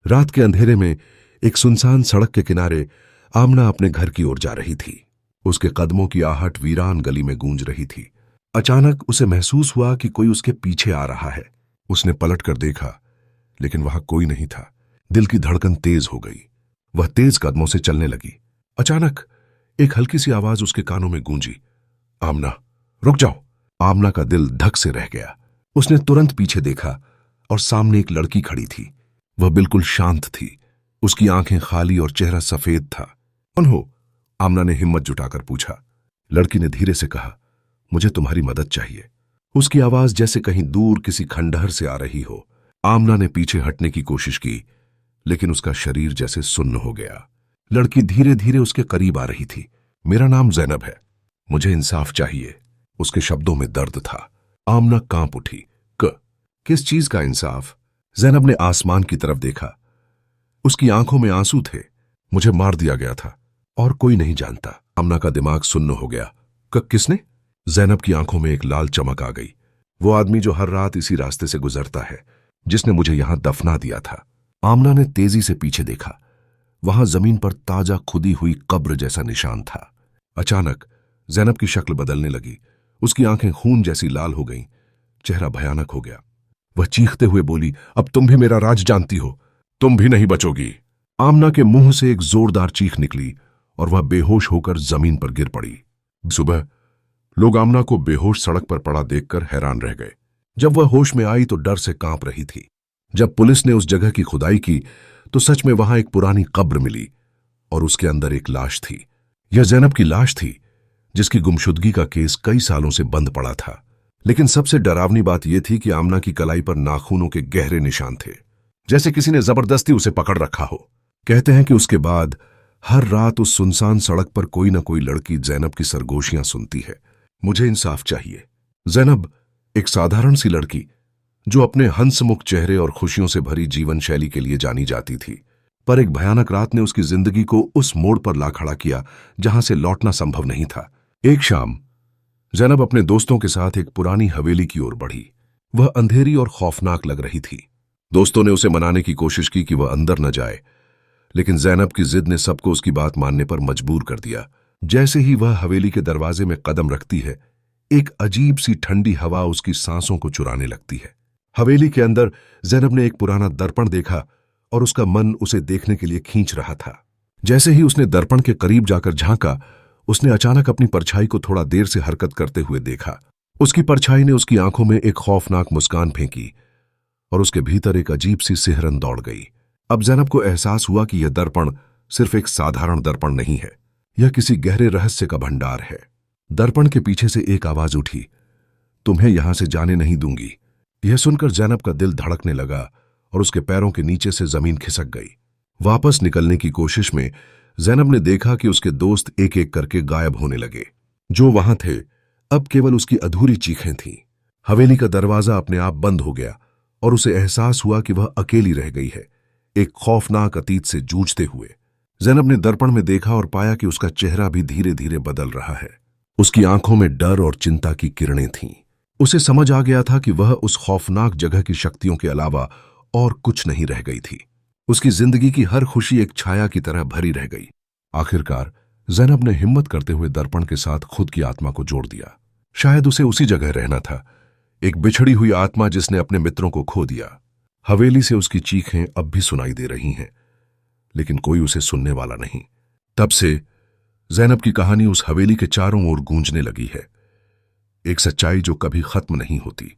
रात के अंधेरे में एक सुनसान सड़क के किनारे आमना अपने घर की ओर जा रही थी। उसके कदमों की आहट वीरान गली में गूंज रही थी। अचानक उसे महसूस हुआ कि कोई उसके पीछे आ रहा है। उसने पलट कर देखा, लेकिन वहां कोई नहीं था। दिल की धड़कन तेज हो गई। वह तेज कदमों से चलने लगी। अचानक एक हल्की सी आवाज उसके कानों में गूंजी, आमना, रुक जाओ। आमना का दिल धक से रह गया। उसने तुरंत पीछे देखा और सामने एक लड़की खड़ी थी। वह बिल्कुल शांत थी। उसकी आंखें खाली और चेहरा सफेद था। कौन हो? आमना ने हिम्मत जुटाकर पूछा। लड़की ने धीरे से कहा, मुझे तुम्हारी मदद चाहिए। उसकी आवाज जैसे कहीं दूर किसी खंडहर से आ रही हो। आमना ने पीछे हटने की कोशिश की, लेकिन उसका शरीर जैसे सुन्न हो गया। लड़की धीरे धीरे उसके करीब आ रही थी। मेरा नाम जैनब है, मुझे इंसाफ चाहिए। उसके शब्दों में दर्द था। आमना कांप उठी। किस चीज का इंसाफ? जैनब ने आसमान की तरफ देखा। उसकी आंखों में आंसू थे। मुझे मार दिया गया था और कोई नहीं जानता। आमना का दिमाग सुन्न हो गया। किसने? जैनब की आंखों में एक लाल चमक आ गई। वो आदमी जो हर रात इसी रास्ते से गुजरता है, जिसने मुझे यहां दफना दिया था। आमना ने तेजी से पीछे देखा। वहां जमीन पर ताजा खुदी हुई कब्र जैसा निशान था। अचानक जैनब की शक्ल बदलने लगी। उसकी आंखें खून जैसी लाल हो गईं। चेहरा भयानक हो गया। वह चीखते हुए बोली, अब तुम भी मेरा राज जानती हो, तुम भी नहीं बचोगी। आमना के मुंह से एक जोरदार चीख निकली और वह बेहोश होकर जमीन पर गिर पड़ी। सुबह लोग आमना को बेहोश सड़क पर पड़ा देखकर हैरान रह गए। जब वह होश में आई तो डर से कांप रही थी। जब पुलिस ने उस जगह की खुदाई की तो सच में वहां एक पुरानी कब्र मिली और उसके अंदर एक लाश थी। यह जैनब की लाश थी, जिसकी गुमशुदगी का केस कई सालों से बंद पड़ा था। लेकिन सबसे डरावनी बात यह थी कि आमना की कलाई पर नाखूनों के गहरे निशान थे, जैसे किसी ने जबरदस्ती उसे पकड़ रखा हो। कहते हैं कि उसके बाद हर रात उस सुनसान सड़क पर कोई ना कोई लड़की जैनब की सरगोशियां सुनती है। मुझे इंसाफ चाहिए। जैनब एक साधारण सी लड़की जो अपने हंसमुख चेहरे और खुशियों से भरी जीवन शैली के लिए जानी जाती थी, पर एक भयानक रात ने उसकी जिंदगी को उस मोड़ पर ला खड़ा किया जहां से लौटना संभव नहीं था। एक शाम जैनब अपने दोस्तों के साथ एक पुरानी हवेली की ओर बढ़ी। वह अंधेरी और खौफनाक लग रही थी। दोस्तों ने उसे मनाने की कोशिश की कि वह अंदर न जाए, लेकिन जैनब की जिद ने सबको उसकी बात मानने पर मजबूर कर दिया। जैसे ही वह हवेली के दरवाजे में कदम रखती है, एक अजीब सी ठंडी हवा उसकी सांसों को चुराने लगती है। हवेली के अंदर जैनब ने एक पुराना दर्पण देखा और उसका मन उसे देखने के लिए खींच रहा था। जैसे ही उसने दर्पण के करीब जाकर झांका, उसने अचानक अपनी परछाई को थोड़ा देर से हरकत करते हुए देखा। उसकी परछाई ने उसकी आंखों में एक खौफनाक मुस्कान फेंकी और उसके भीतर एक अजीब सी सिहरन दौड़ गई। अब जैनब को एहसास हुआ कि यह दर्पण सिर्फ एक साधारण दर्पण नहीं है, यह किसी गहरे रहस्य का भंडार है। दर्पण के पीछे से एक आवाज उठी, तुम्हें यहां से जाने नहीं दूंगी। यह सुनकर जैनब का दिल धड़कने लगा और उसके पैरों के नीचे से जमीन खिसक गई। वापस निकलने की कोशिश में जैनब ने देखा कि उसके दोस्त एक एक करके गायब होने लगे। जो वहां थे, अब केवल उसकी अधूरी चीखें थीं। हवेली का दरवाजा अपने आप बंद हो गया और उसे एहसास हुआ कि वह अकेली रह गई है, एक खौफनाक अतीत से जूझते हुए। जैनब ने दर्पण में देखा और पाया कि उसका चेहरा भी धीरे धीरे बदल रहा है। उसकी आंखों में डर और चिंता की किरणें थीं। उसे समझ आ गया था कि वह उस खौफनाक जगह की शक्तियों के अलावा और कुछ नहीं रह गई थी। उसकी जिंदगी की हर खुशी एक छाया की तरह भरी रह गई। आखिरकार जैनब ने हिम्मत करते हुए दर्पण के साथ खुद की आत्मा को जोड़ दिया। शायद उसे उसी जगह रहना था, एक बिछड़ी हुई आत्मा जिसने अपने मित्रों को खो दिया। हवेली से उसकी चीखें अब भी सुनाई दे रही हैं, लेकिन कोई उसे सुनने वाला नहीं। तब से जैनब की कहानी उस हवेली के चारों ओर गूंजने लगी है, एक सच्चाई जो कभी खत्म नहीं होती।